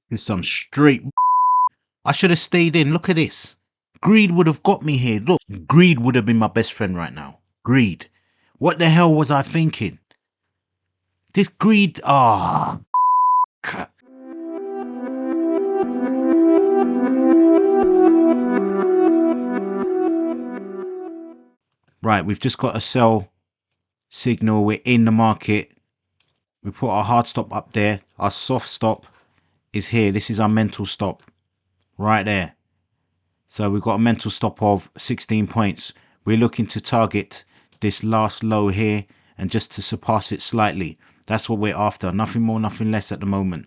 There's some straight. I should have stayed in. Look at this. Greed would have got me here. Look, greed would have been my best friend right now. Greed. What the hell was I thinking? This greed. Ah. Right, we've just got a sell signal. We're in the market. We put our hard stop up there. Our soft stop is here. This is our mental stop right there. So we've got a mental stop of 16 points. We're looking to target this last low here and just to surpass it slightly. That's what we're after. Nothing more, nothing less at the moment.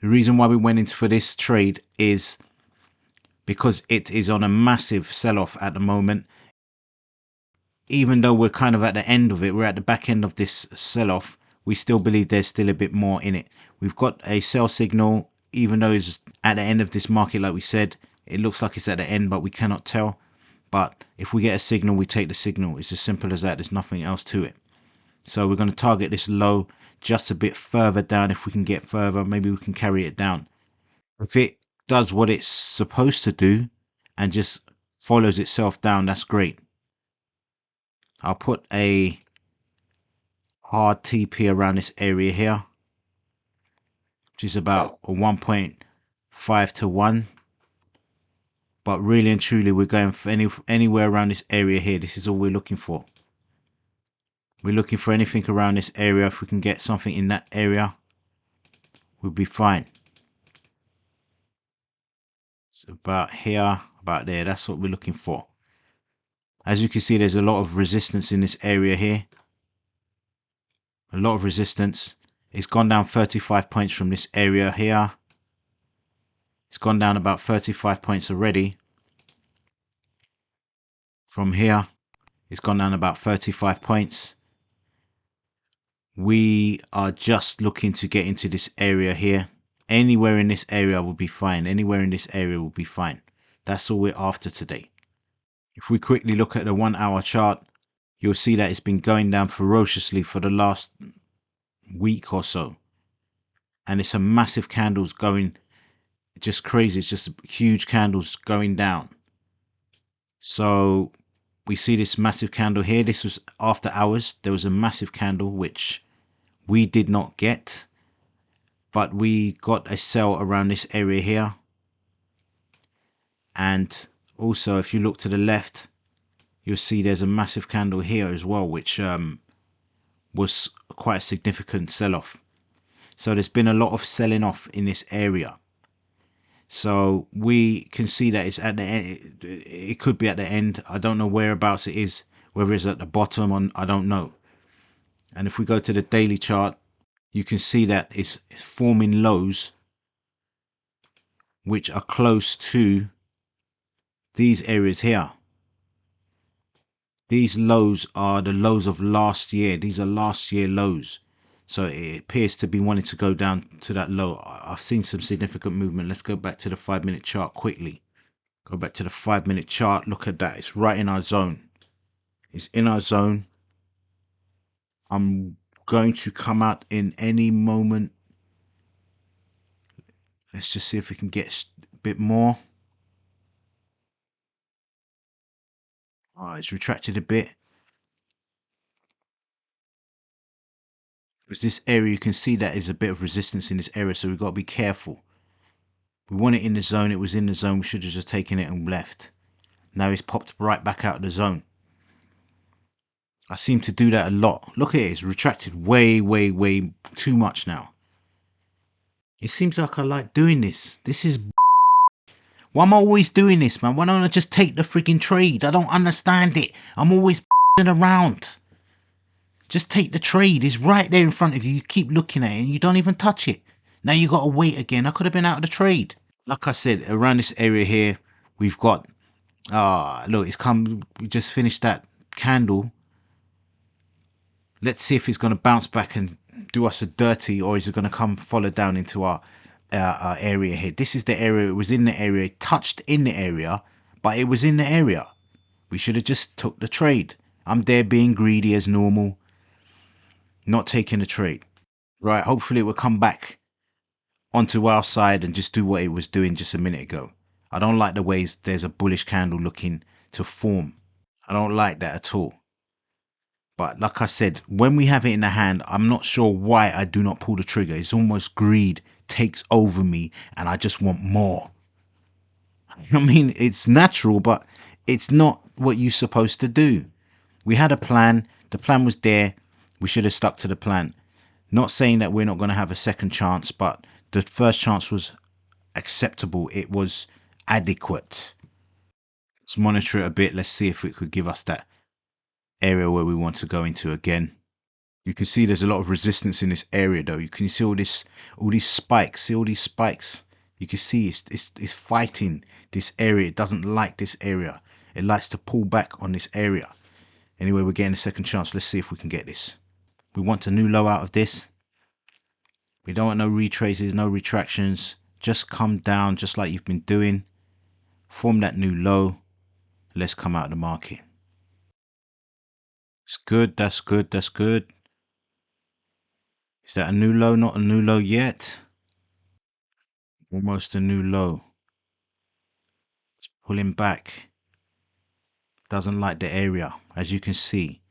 The reason why we went into for this trade is because it is on a massive sell-off at the moment. Even though we're kind of at the end of it, we're at the back end of this sell-off, we still believe there's still a bit more in it. We've got a sell signal, even though it's at the end of this market, like we said. It looks like it's at the end, but we cannot tell. But if we get a signal, we take the signal. It's as simple as that. There's nothing else to it. So we're going to target this low just a bit further down. If we can get further, maybe we can carry it down. If it does what it's supposed to do and just follows itself down, that's great. I'll put a hard TP around this area here, which is about a 1.5 to 1. But really and truly, we're going for anywhere around this area here. This is all we're looking for. We're looking for anything around this area. If we can get something in that area, we'll be fine. It's about here, about there. That's what we're looking for. As you can see, there's a lot of resistance in this area here. A lot of resistance. It's gone down 35 points from this area here. It's gone down about 35 points already. From here, it's gone down about 35 points. We are just looking to get into this area here. Anywhere in this area will be fine. Anywhere in this area will be fine. That's all we're after today. If we quickly look at the 1 hour chart, you'll see that it's been going down ferociously for the last week or so. And it's a massive candles going just crazy. It's just huge candles going down. So we see this massive candle here. This was after hours. There was a massive candle which we did not get, but we got a sell around this area here. And also, if you look to the left, you'll see there's a massive candle here as well, which was quite a significant sell-off. So there's been a lot of selling off in this area. So we can see that it's at the end. It could be at the end. I don't know whereabouts it is, whether it's at the bottom or I don't know. And if we go to the daily chart, you can see that it's forming lows which are close to these areas here. These lows are the lows of last year. These are last year lows. So it appears to be wanting to go down to that low. I've seen some significant movement. Let's go back to the 5-minute chart quickly. Go back to the 5-minute chart. Look at that. It's right in our zone. It's in our zone. I'm going to come out in any moment. Let's just see if we can get a bit more. Oh, it's retracted a bit. Because this area, you can see that there's a bit of resistance in this area, so we've got to be careful. We want it in the zone. It was in the zone. We should have just taken it and left. Now it's popped right back out of the zone. I seem to do that a lot. Look at it. It's retracted way, way, way too much now. It seems like I like doing this. This is... Why am I always doing this, man? Why don't I just take the freaking trade? I don't understand it. I'm always around. Just take the trade. It's right there in front of you. You keep looking at it and you don't even touch it. Now you got to wait again. I could have been out of the trade. Like I said, around this area here, we've got... look, it's come... We just finished that candle. Let's see if it's going to bounce back and do us a dirty, or is it going to come follow down into our area here. This is the area. It was in the area. It touched in the area, but it was in the area. We should have just took the trade. I'm there being greedy as normal, not taking the trade. Right, hopefully it will come back onto our side and just do what it was doing just a minute ago. I don't like the ways there's a bullish candle looking to form. I don't like that at all. But like I said, when we have it in the hand, I'm not sure why I do not pull the trigger. It's almost greed takes over me and I just want more. I mean, it's natural, but it's not what you're supposed to do. We had a plan. The plan was there. We should have stuck to the plan. Not saying that we're not going to have a second chance, but the first chance was acceptable. It was adequate. Let's monitor it a bit. Let's see if it could give us that area where we want to go into again. You can see there's a lot of resistance in this area though. You can see all these spikes. See all these spikes? You can see it's fighting this area. It doesn't like this area. It likes to pull back on this area. Anyway, we're getting a second chance. Let's see if we can get this. We want a new low out of this. We don't want no retraces, no retractions. Just come down just like you've been doing. Form that new low. Let's come out of the market. It's good. That's good. That's good. Is that a new low? Not a new low yet. Almost a new low. It's pulling back. Doesn't like the area. As you can see,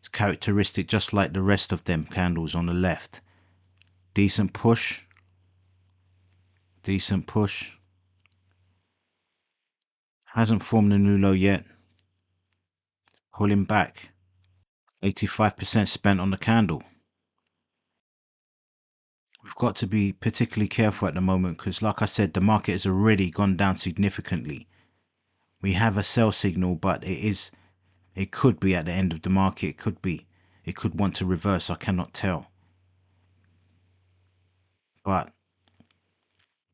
it's characteristic just like the rest of them candles on the left. Decent push. Decent push. Hasn't formed a new low yet. Pulling back. 85% spent on the candle. We've got to be particularly careful at the moment because, like I said, the market has already gone down significantly. We have a sell signal, but it could be at the end of the market. It could be. It could want to reverse. I cannot tell. But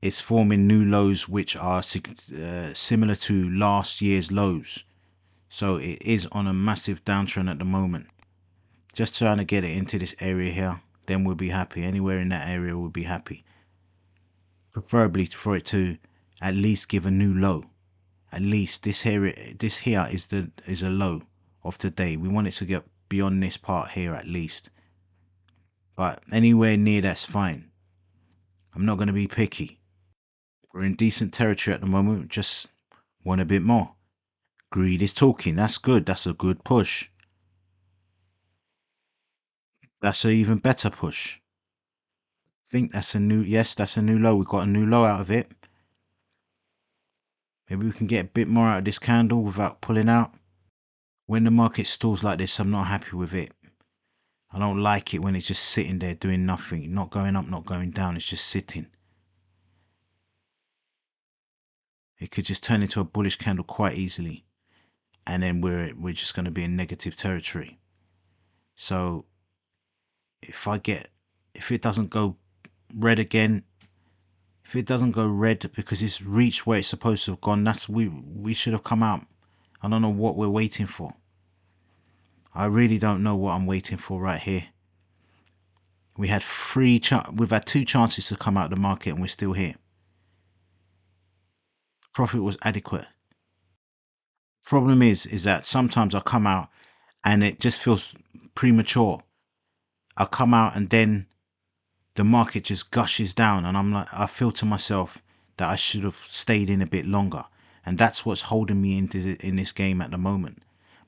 it's forming new lows which are similar to last year's lows. So it is on a massive downtrend at the moment. Just trying to get it into this area here. Then we'll be happy. Anywhere in that area we'll be happy. Preferably for it to at least give a new low. At least this here is a low of today. We want it to get beyond this part here at least. But anywhere near that's fine. I'm not going to be picky. We're in decent territory at the moment. Just want a bit more. Greed is talking. That's good. That's a good push. That's an even better push. I think that's a new, yes, that's a new low. We've got a new low out of it. Maybe we can get a bit more out of this candle without pulling out. When the market stalls like this, I'm not happy with it. I don't like it when it's just sitting there doing nothing. Not going up, not going down. It's just sitting. It could just turn into a bullish candle quite easily. And then we're just going to be in negative territory. So if it doesn't go red again, if it doesn't go red because it's reached where it's supposed to have gone, we should have come out. I don't know what we're waiting for. I really don't know what I'm waiting for right here. We've had two chances to come out of the market and we're still here. Profit was adequate. Problem is that sometimes I come out and it just feels premature. I come out and then the market just gushes down and I feel to myself that I should have stayed in a bit longer. And that's what's holding me in this game at the moment.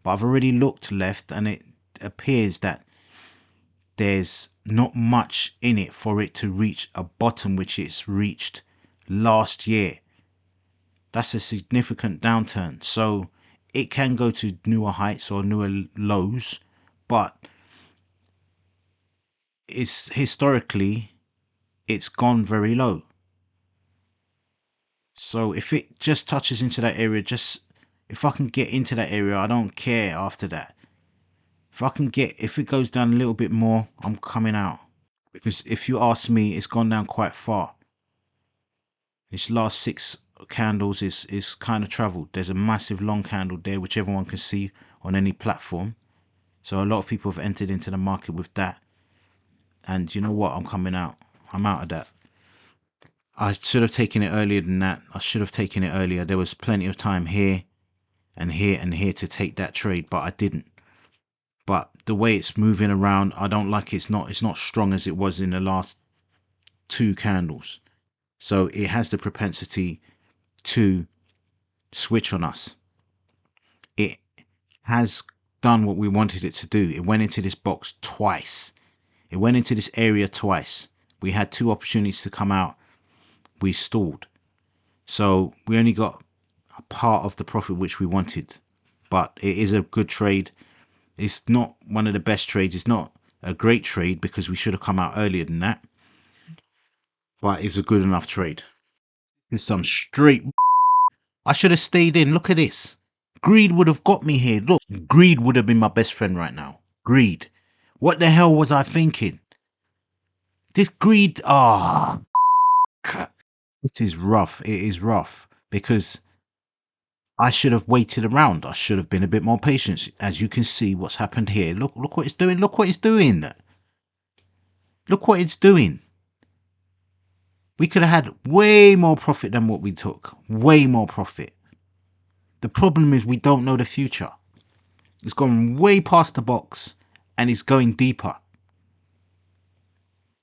But I've already looked left and it appears that there's not much in it for it to reach a bottom which it's reached last year. That's a significant downturn. So it can go to newer heights or newer lows, but historically it's gone very low. So if it just touches into that area, if I can get into that area, I don't care after that. If it goes down a little bit more, I'm coming out. Because if you ask me, it's gone down quite far. This last 6 candles is kind of traveled. There's a massive long candle there, which everyone can see on any platform. So a lot of people have entered into the market with that. And you know what? I'm coming out. I'm out of that. I should have taken it earlier than that. I should have taken it earlier. There was plenty of time here and here and here to take that trade, but I didn't. But the way it's moving around, I don't like it. It's not strong as it was in the last 2 candles. So it has the propensity to switch on us. It has done what we wanted it to do. It went into this box twice. It went into this area twice. We had two opportunities to come out. We stalled. So we only got a part of the profit which we wanted. But it is a good trade. It's not one of the best trades. It's not a great trade because we should have come out earlier than that. But it's a good enough trade. It's some straight. I should have stayed in. Look at this. Greed would have got me here. Look, greed would have been my best friend right now. Greed. What the hell was I thinking? This greed. It is rough. It is rough because I should have waited around. I should have been a bit more patient. As you can see, what's happened here. Look what it's doing. Look what it's doing. Look what it's doing. We could have had way more profit than what we took. Way more profit. The problem is we don't know the future. It's gone way past the box and it's going deeper.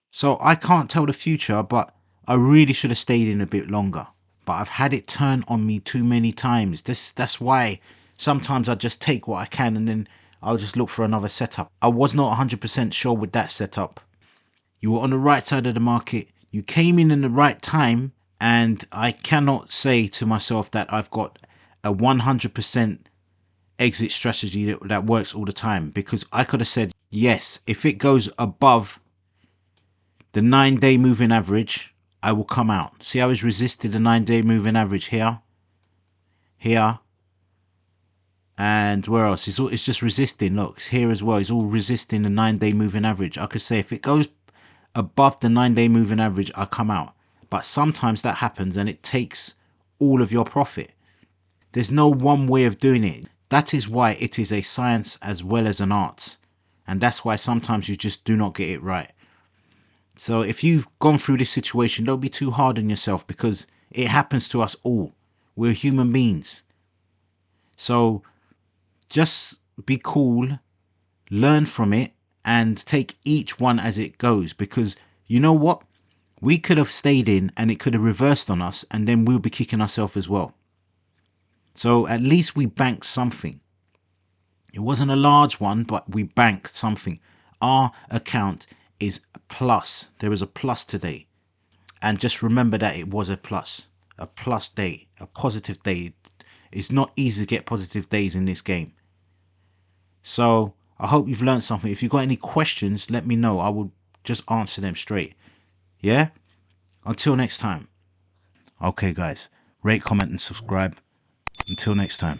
So I can't tell the future, but I really should have stayed in a bit longer. But I've had it turn on me too many times. That's why sometimes I just take what I can and then I'll just look for another setup. I was not 100% sure with that setup. You were on the right side of the market. You came in the right time, and I cannot say to myself that I've got a 100% exit strategy that works all the time, because I could have said, yes, if it goes above the 9-day moving average, I will come out. See how it's resisted the 9-day moving average here, and where else? It's just resisting. Look, it's here as well. It's all resisting the 9-day moving average. I could say if it goes above the 9-day moving average, I come out. But sometimes that happens and it takes all of your profit. There's no one way of doing it. That is why it is a science as well as an art. And that's why sometimes you just do not get it right. So if you've gone through this situation, don't be too hard on yourself, because it happens to us all. We're human beings. So just be cool, learn from it, and take each one as it goes, because you know what? We could have stayed in and it could have reversed on us, and then we'll be kicking ourselves as well. So at least we banked something. It wasn't a large one, but we banked something. Our account is plus. There is a plus today. And just remember that it was a plus day, a positive day. It's not easy to get positive days in this game. So I hope you've learned something. If you've got any questions, let me know. I will just answer them straight. Yeah? Until next time. Okay, guys. Rate, comment, and subscribe. Until next time.